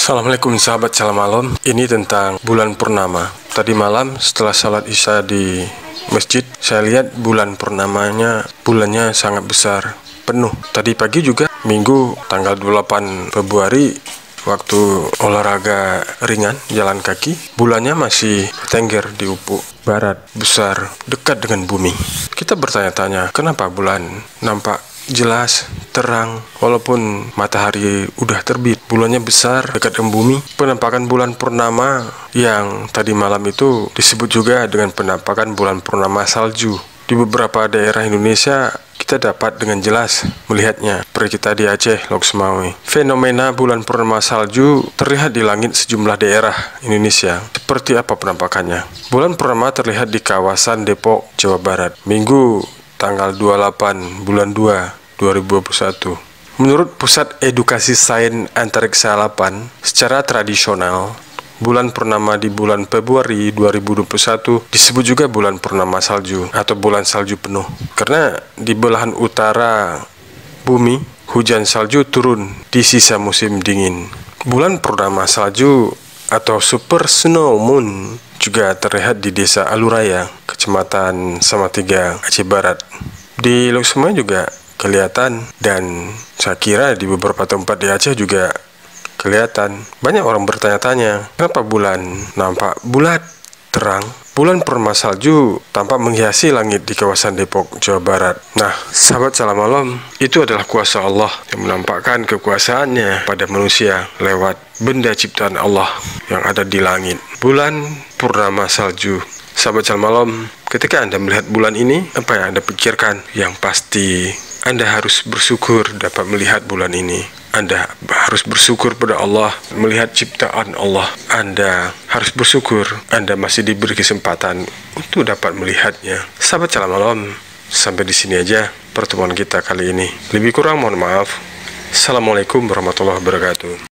Assalamualaikum sahabat Salam Malam. Ini tentang bulan purnama. Tadi malam setelah salat Isya di masjid, saya lihat bulan purnamanya, bulannya sangat besar, penuh. Tadi pagi juga, Minggu tanggal 28 Februari, waktu olahraga ringan, jalan kaki, bulannya masih bertengger di ufuk barat, besar, dekat dengan bumi. Kita bertanya-tanya, kenapa bulan nampak jelas, terang, walaupun matahari udah terbit, bulannya besar, dekat dengan bumi. Penampakan bulan purnama yang tadi malam itu disebut juga dengan penampakan bulan purnama salju. Di beberapa daerah Indonesia kita dapat dengan jelas melihatnya, seperti kita di Aceh, Lok Sumawe. Fenomena bulan purnama salju terlihat di langit sejumlah daerah Indonesia. Seperti apa penampakannya? Bulan purnama terlihat di kawasan Depok, Jawa Barat, Minggu tanggal 28 bulan 2 2021. Menurut Pusat Edukasi Sains Antariksa 8, secara tradisional, bulan purnama di bulan Februari 2021 disebut juga bulan purnama salju atau bulan salju penuh. Karena di belahan utara bumi, hujan salju turun di sisa musim dingin. Bulan purnama salju atau Super Snow Moon juga terlihat di Desa Aluraya, Kecamatan Samatiga, Aceh Barat. Di Lok Sumawe juga kelihatan, dan saya kira di beberapa tempat di Aceh juga kelihatan. Banyak orang bertanya-tanya, kenapa bulan nampak bulat, terang? Bulan purnama salju tampak menghiasi langit di kawasan Depok, Jawa Barat. Nah, sahabat Salam Malam, itu adalah kuasa Allah yang menampakkan kekuasaannya pada manusia lewat benda ciptaan Allah yang ada di langit. Bulan purnama salju. Sahabat Salam Malam, ketika Anda melihat bulan ini, apa yang Anda pikirkan? Yang pasti, Anda harus bersyukur dapat melihat bulan ini. Anda harus bersyukur pada Allah melihat ciptaan Allah. Anda harus bersyukur Anda masih diberi kesempatan untuk dapat melihatnya. Sahabat Salam Malam, sampai di sini aja pertemuan kita kali ini. Lebih kurang mohon maaf. Assalamualaikum warahmatullahi wabarakatuh.